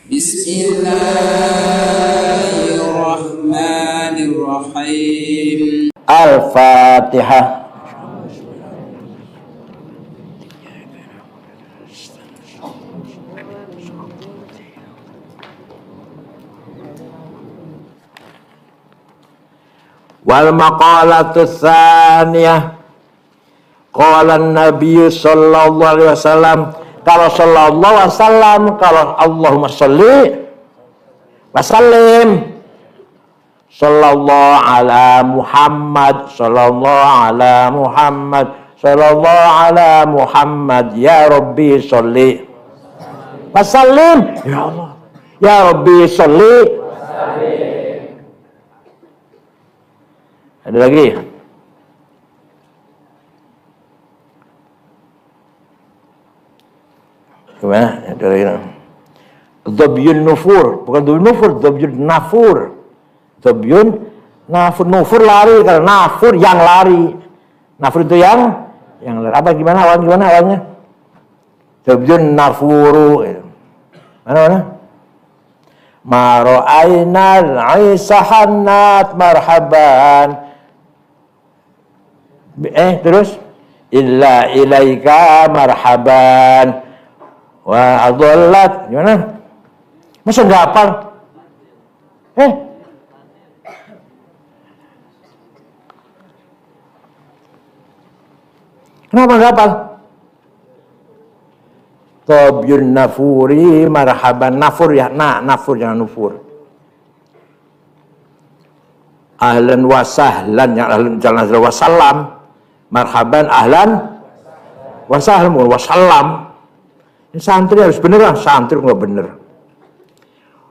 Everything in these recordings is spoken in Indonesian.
Bismillahirrahmanirrahim. Al-Fatihah. Wal maqalatu tsaniyah qala an-nabiy sallallahu alaihi wasallam, kalau sallallahu alaihi wasallam, kalau Allahumma sholli wa sallim sallallahu ala Muhammad sallallahu ala Muhammad sallallahu ala Muhammad ya Rabbi sholli wa sallim, ya Allah ya Rabbi sholli. Ada lagi? Gimana? Ada lagi? Dhabyun nufur, bukan dhabyun nufur, dhabyun nafur. Dhabyun nafur, nufur lari, kalau nafur yang lari. Nafur itu yang lari. Apa gimana awalnya? Dhabyun nafuru. Mana? Ma ra'ainal aisahannat marhaban. Terus illa ilaika marhaban wa adallat. Gimana? Masa enggak hafal? Kenapa enggak hafal? Tabyun nafuri marhaban. Nafur ya, nafur jangan nufur. Ahlan wa sahlan, yang ahlan jalan wa salam. Marhaban ahlan wa sahlan wa salam. Ini santri harus bener lah, santri nggak bener.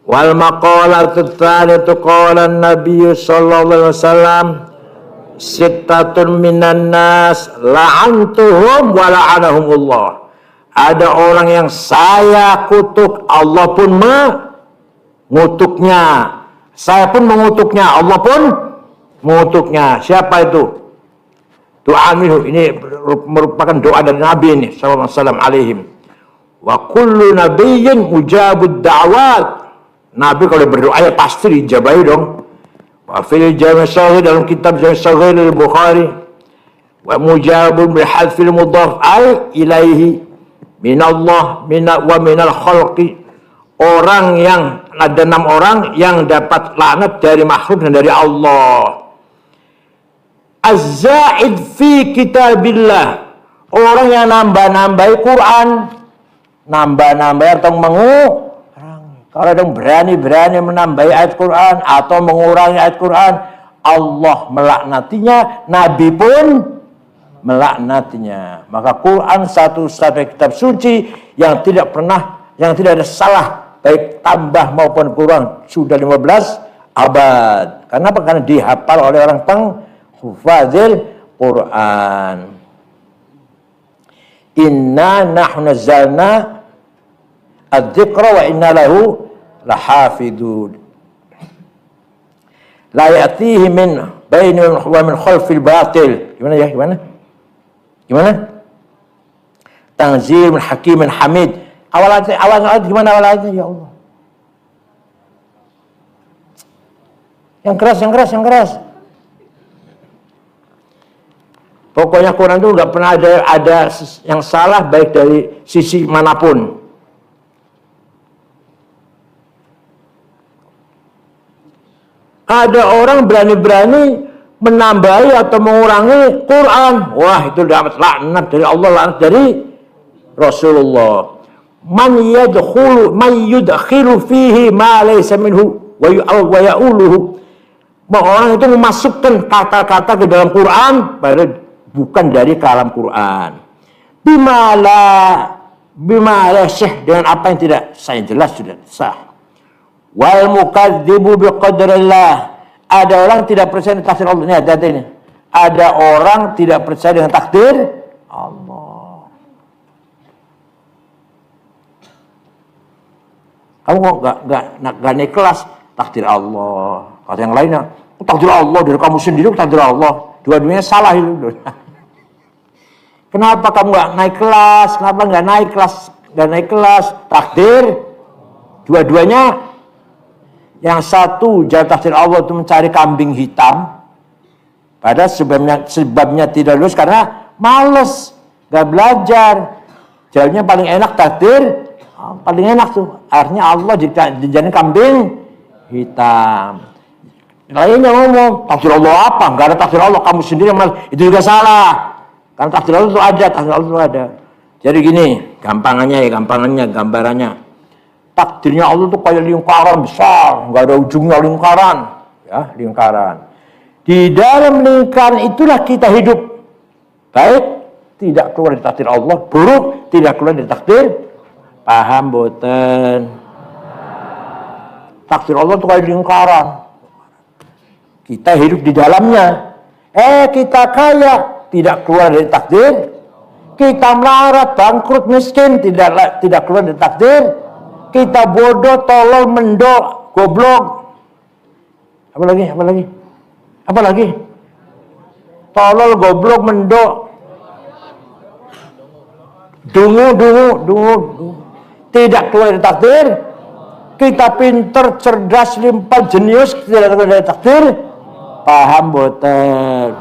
Wal maqalatu tsaniyatu qala an-nabiy sallallahu alaihi wasallam sittatun minan nas la'antuhum wa la'anahumullah. Ada orang yang saya kutuk, Allah pun mengutuknya. Saya pun mengutuknya, Allah pun mengutuknya. Siapa itu? Doa minhu, ini merupakan doa dari Nabi ini sallallahu alaihi wasallam alaihim. Wa kullu nabiyyin mujabud da'wat. Nabi kalau berdoa ya pasti dijabahi dong. Wa fil jami' sahih, dalam kitab Jami' Sahih al-Bukhari, wa mujabun bi hadfil mudhaf ay ilaihi minallah wa minal khalqi. Orang yang ada 6 orang yang dapat laknat dari makhluk dan dari Allah. Az-za'id fi kitabillah, orang yang nambah-nambahi Quran, nambah-nambahi atau mengurangi. Kalau ada yang berani-berani menambahi ayat Quran atau mengurangi ayat Quran, Allah melaknatinya, Nabi pun melaknatinya. Maka Quran satu-satunya kitab suci yang tidak ada salah, baik tambah maupun kurang, sudah 15 abad. Kenapa? Karena dihafal oleh orang penghufadzil Quran. Inna nahnu nazzalna adz-dzikra wa inna lahu lahafidun. La ya'tihi min baini wa min khalfil batil. Gimana? Tanzilul hakimin hamid. Awal ayat gimana awal ayatnya? Ya Allah. Yang keras. Pokoknya Quran itu nggak pernah ada yang salah, baik dari sisi manapun. Ada orang berani-berani menambahi atau mengurangi Quran. Wah, itu dapat laknat dari Allah, laknat dari Rasulullah. Man yudkhilu fihi ma laysa minhu wa ya'uluhu. Orang itu memasukkan kata-kata ke dalam Quran padahal bukan dari kalam Quran. Bimala syah, dengan apa yang tidak saya jelas sudah sah. Wal mukadzibu biqadrillah. Ada orang tidak percaya dengan takdir Allah. Ini hati-hati ini. Ada orang tidak percaya dengan takdir Allah. Kamu kok nggak naik kelas takdir Allah. Kata yang lainnya, takdir Allah dari kamu sendiri, takdir Allah. Dua-duanya salah itu. Kenapa kamu nggak naik kelas? Kenapa nggak naik kelas? Takdir Dua-duanya, yang satu jalan takdir Allah itu mencari kambing hitam, padahal sebabnya tidak lulus karena males, gak belajar. Jalannya paling enak takdir, paling enak tuh. Akhirnya Allah dijadikan kambing hitam. Lainnya ngomong, takdir Allah apa? Gak ada takdir Allah, kamu sendiri yang itu juga salah. Karena takdir Allah itu ada, takdir Allah itu ada. Jadi gini, gampangannya, gambarannya. Takdirnya Allah itu kayak lingkaran besar, nggak ada ujungnya lingkaran, ya lingkaran. Di dalam lingkaran itulah kita hidup. Baik, tidak keluar dari takdir Allah. Buruk, tidak keluar dari takdir. Paham boten? Takdir Allah itu kayak lingkaran. Kita hidup di dalamnya. Kita kaya, tidak keluar dari takdir. Kita melarat, bangkrut, miskin, tidak keluar dari takdir. Kita bodoh, tolol, mendok, goblok. Apa lagi? Tolol, goblok, mendok. Dungu. Tidak keluar dari takdir. Kita pinter, cerdas, limpah, jenius, tidak keluar dari takdir. Paham boten?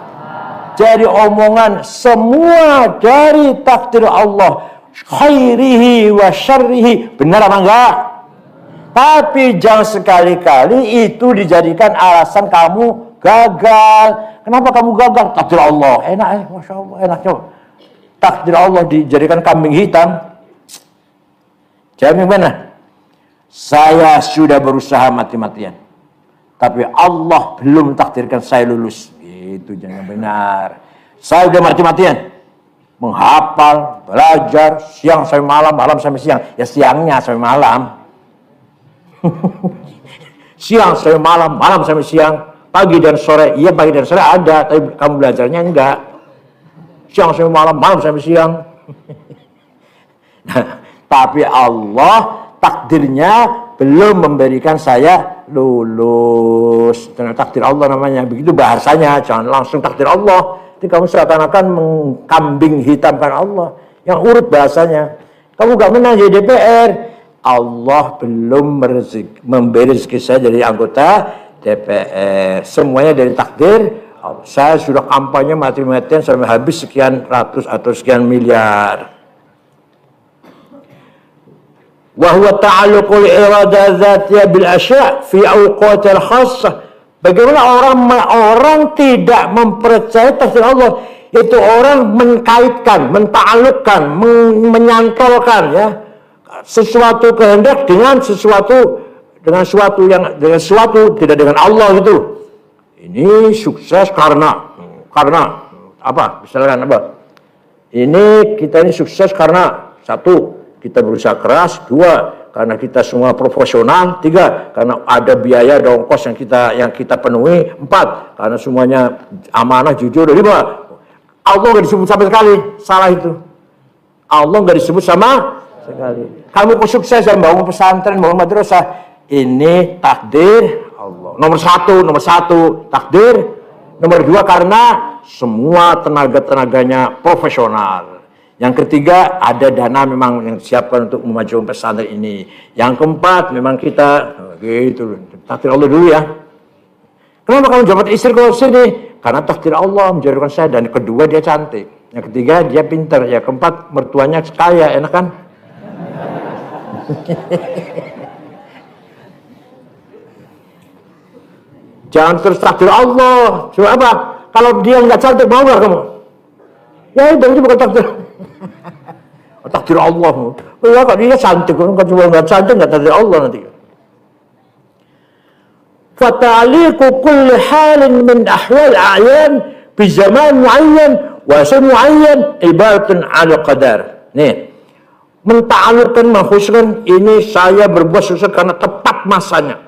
Jadi omongan semua dari takdir Allah. Khairihi wa syarrihi, benar apa enggak? Tapi jangan sekali-kali itu dijadikan alasan kamu gagal. Kenapa kamu gagal? Takdir Allah. Enak Masya Allah, enak coba. Takdir Allah dijadikan kambing hitam. Jawab yang mana? Saya sudah berusaha mati-matian, tapi Allah belum takdirkan saya lulus. Itu jangan benar. Saya sudah mati-matian, menghafal, belajar, siang sampai malam, malam sampai siang. Ya siangnya sampai malam. Siang sampai malam, malam sampai siang. Pagi dan sore, iya pagi dan sore ada, tapi kamu belajarnya enggak. Siang sampai malam, malam sampai siang. Nah, tapi Allah takdirnya belum memberikan saya lulus. Dengan takdir Allah namanya, begitu bahasanya. Jangan langsung takdir Allah. Jadi kamu seakan-akan mengkambing hitamkan Allah. Yang urut bahasanya. Kamu gak menang jadi DPR. Allah belum memberi rezeki saya jadi anggota DPR. Semuanya dari takdir. Saya sudah kampanye mati-matian sampai habis sekian ratus atau sekian miliar. Wahwa ta'alluqul irada dzatiyah bil asya' fi awqatil khassah. Bagaimana orang tidak mempercayai takdir Allah? Itu orang mengkaitkan, menta'alluqkan, menyantolkan ya sesuatu kehendak dengan sesuatu tidak dengan Allah gitu. Ini sukses karena apa? Misalkan apa? Ini kita ini sukses karena satu, kita berusaha keras. Dua, karena kita semua profesional. Tiga, karena ada biaya dan ongkos yang kita penuhi. Empat, karena semuanya amanah, jujur. Lima, Allah nggak disebut sama sekali. Salah itu. Allah nggak disebut sama sekali. Kamu kesuksesan bangun pesantren, bangun madrasah, ini takdir Allah. Nomor satu takdir. Nomor dua, karena semua tenaga-tenaganya profesional. Yang ketiga, ada dana memang yang disiapkan untuk memajukan pesantren ini. Yang keempat, memang kita gitu. Takdir Allah dulu ya. Kenapa kamu dapat istri ke sini? Karena takdir Allah menjodohkan saya. Dan kedua, dia cantik. Yang ketiga, dia pintar. Yang keempat, mertuanya kaya. Enak kan? Jangan terus takdir Allah. Coba apa? Kalau dia nggak cantik, mau nggak kamu? Ya itu bukan takdir. Takdir Allah. Ya kalau dia cantik, kalau nggak cantik nggak takdir Allah nanti. Fata'aliqu kulli halin min ahwal a'yan bi zaman muayyan wa asal muayyan ibaratun 'ala qadar. Nih, menta'alluqkan, mengkhususkan ini saya berbuat sukses karena tepat masanya.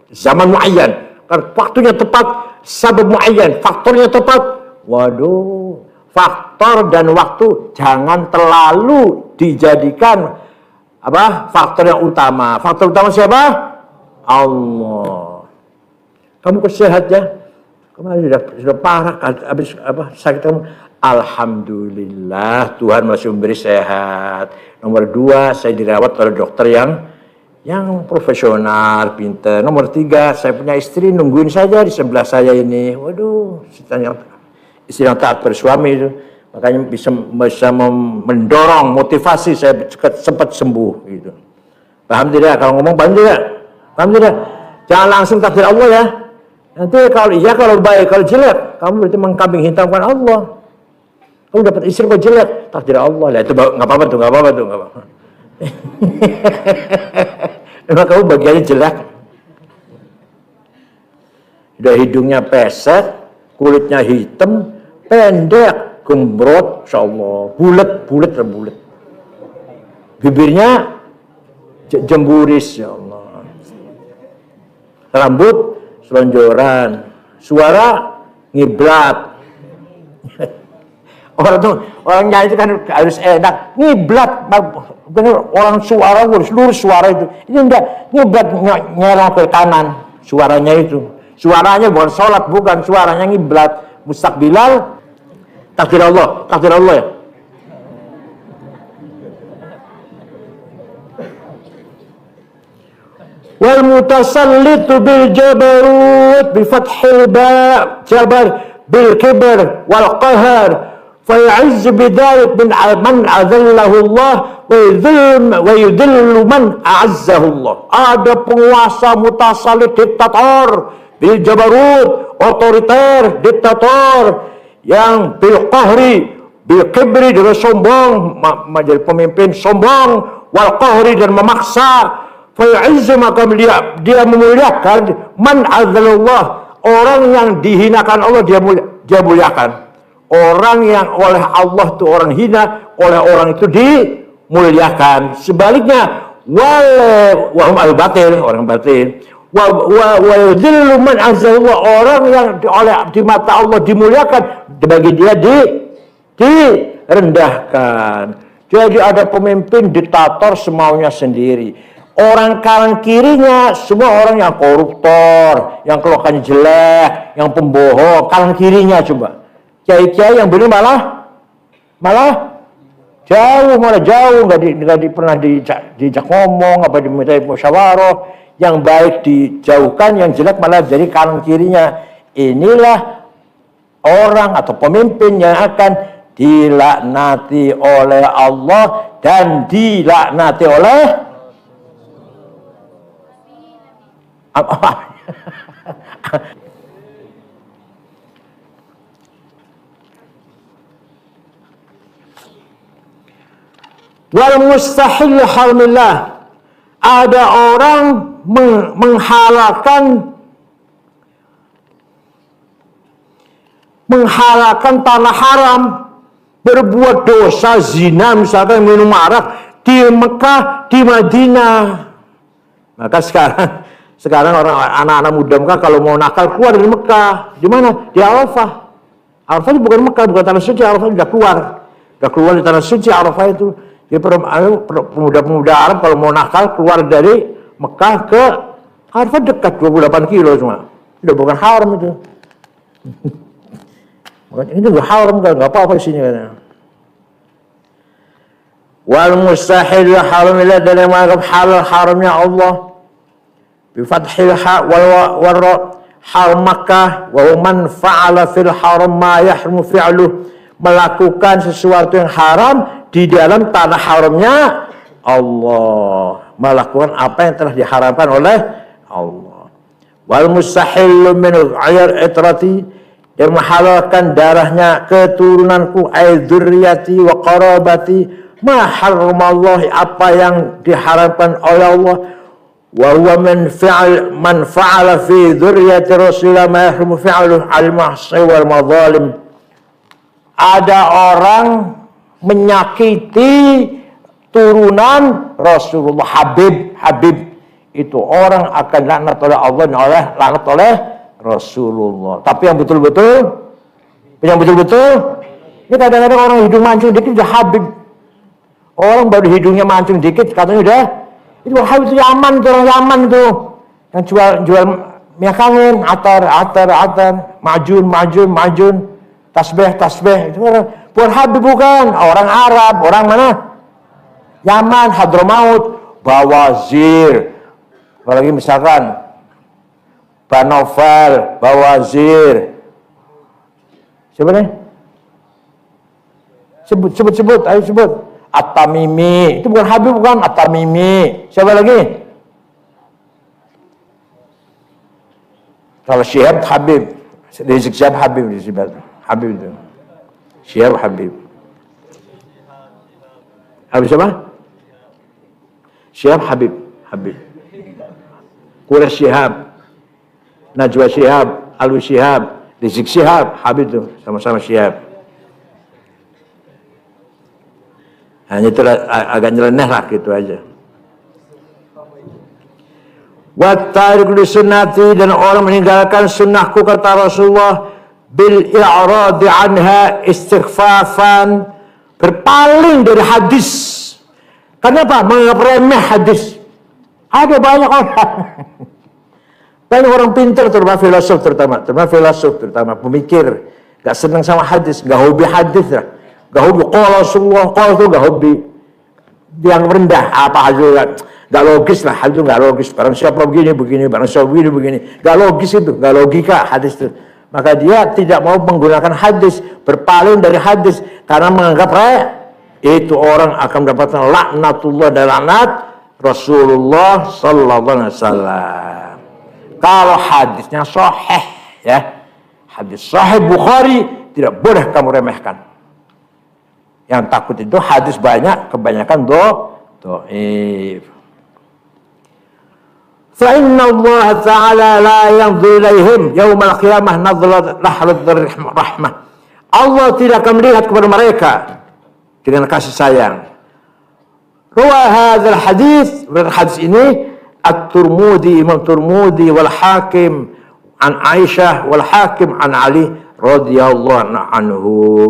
Zaman muayyan, karena waktunya tepat, sabab muayyan, faktornya tepat. Waduh, faktor dan waktu jangan terlalu dijadikan faktor yang utama. Faktor utama siapa? Allah. Kamu sehat ya? Kemarin sudah parah habis sakit kamu. Alhamdulillah Tuhan masih memberi sehat. Nomor dua, saya dirawat oleh dokter yang yang profesional, pintar. Nomor 3, saya punya istri nungguin saja di sebelah saya ini. Waduh, istri yang taat bersuami itu, makanya bisa mendorong motivasi saya cepat sembuh gitu. Paham tidak? Kalau ngomong paham tidak? Paham tidak? Jangan langsung takdir Allah ya. Nanti kalau iya, kalau baik, kalau jelek, kamu berarti mengkambing hitamkan Allah. Kamu dapat istri kok jelek, takdir Allah. Lah itu nggak apa-apa tuh, nggak apa-apa tuh, nggak apa-apa. Memang kamu bagiannya jelek. Udah hidungnya pesek, kulitnya hitam, pendek, gembrot, insyaallah, bulat. Bibirnya jemburis, ya Allah. Rambut selonjoran, suara ngiblat. Orang nyanyi itu kan harus enak, ngiblat, bener, orang suara lurus suara itu. Ini enggak ngiblat, nyerong ke kanan suaranya itu. Suaranya bukan sholat, bukan, suaranya ngiblat, mustaqbilal, takdir Allah ya. Wal mutasallitu bil jabarut bi fathil ba, jabar bil kibr wal qahar fa ya'izz bidzalik min man adallahu Allah wa yudhillu man a'azzahu Allah. Ada penguasa mutasallit, diktator, bil jabarut, otoriter, diktator, yang bil qahri, bil kibri, dengan sombong, menjadi pemimpin sombong, wal qahri, dan memaksa. Fa'izzu, maka dia memuliakan man adzallallah, orang yang dihinakan Allah dia muliakan. Orang yang oleh Allah itu orang hina, oleh orang itu dimuliakan. Sebaliknya wahum al-batil, orang batil. Wa yudhillu man adzallallah, orang yang di mata Allah dimuliakan, bagi dia direndahkan. Jadi ada pemimpin diktator semaunya sendiri. Orang kanan kirinya semua orang yang koruptor, yang kelakuannya jelek, yang pembohong, kanan kirinya coba. Kiai-kiai yang benar malah jauh, nggak pernah dijak ngomong, apa diminta musyawarah. Yang baik dijauhkan, yang jelek malah jadi kanan kirinya. Inilah orang atau pemimpin yang akan dilaknati oleh Allah dan dilaknati oleh wal mustahil haramillah, ada orang menghalalkan tanah haram, berbuat dosa zina, misalkan minum arak di Mekah, di Madinah. Maka sekarang orang anak-anak muda Mekah kalau mau nakal keluar dari Mekah, di mana? Di Arafah. Arafah itu bukan Mekah, bukan tanah suci. Arafah sudah keluar di tanah suci Arafah itu. Jadi pemuda-pemuda Arab kalau mau nakal keluar dari Mekah ke Arafah, dekat 28 kilo cuma. Sudah bukan haram itu. Ini nggak haram, nggak apa-apa di sini katanya. Wal mustahil haramillah, dan yang menganggap halal haramnya Allah. Bifathil ha wal ra, haram Makkah, wa man fa'ala fil haram ma yahrumu fi'luh, melakukan sesuatu yang haram di dalam tanah haramnya Allah, melakukan apa yang telah diharamkan oleh Allah. Wal mustahil min ayar itrati, yang menghalalkan darahnya keturunanku, ay dzurriyyati wa qarabati, ma harramallahu, apa yang diharamkan oleh Allah. Wa huwa man fa'ala fi dzurriyyati rasulillah ma yahrumu fi'luhu al-ma'si wal madzalim. Ada orang menyakiti turunan Rasulullah, Habib itu orang akan laknat oleh Allah, laknat oleh Rasulullah. Tapi yang betul-betul ini kadang-kadang orang hidung mancung dikit udah Habib. Orang baru hidungnya mancung dikit katanya udah itu Habib, itu Yaman, itu orang Yaman itu yang jual minyak angin, atar, majun, tasbih itu orang bukan Habib, bukan orang Arab, orang mana? Yaman, Hadramaut, bawazir. Apalagi misalkan Banovel, bawazir. Siapa nih? Sebut, ayo sebut. At-Tamimi. Itu bukan Habib, bukan At-Tamimi. Siapa lagi? Kalau Syihab Habib. Rizik Syihab Habib disebut. Habib itu. Syihab Habib. Habib siapa? Syihab Habib. Habib. Quraish Syihab. Najwa Syihab. Alwi Syihab. Rizik Syihab. Habib itu. Sama-sama Syihab. Hanya itu agak nyeleneh lah gitu aja. Wattariq li sunnati, dan orang meninggalkan sunnahku kata Rasulullah, bil i'radi anha istighfafan, berpaling dari hadis. Kenapa? Menganggap remeh hadis. Ada banyak orang. Banyak orang pintar, terutama filosof, terutama pemikir, gak senang sama hadis, gak hobi hadis lah. Gak hobi qala Rasulullah, qala itu gak hobi. Yang rendah apa aja gak logis lah, hal itu gak logis. Barang siapa begini, barang siapa begini. Gak logis itu, gak logika hadis itu. Maka dia tidak mau menggunakan hadis, berpaling dari hadis karena menganggap itu orang akan mendapatkan laknatullah dan laknat Rasulullah sallallahu alaihi wasallam. Kalau hadisnya sahih, ya, hadis sahih Bukhari tidak boleh kamu remehkan. Yang takut itu hadis banyak, kebanyakan dhaif. Fa inna Allah Ta'ala la yanzuru ilaihim yaumal qiyamah nadhrat rahmah. Allah tidak akan melihat kepada mereka dengan kasih sayang. Rawa hadzal hadis ini At-Tirmidzi, Imam Tirmidzi wal Hakim an Aisyah wal Hakim an Ali radhiyallahu anhu.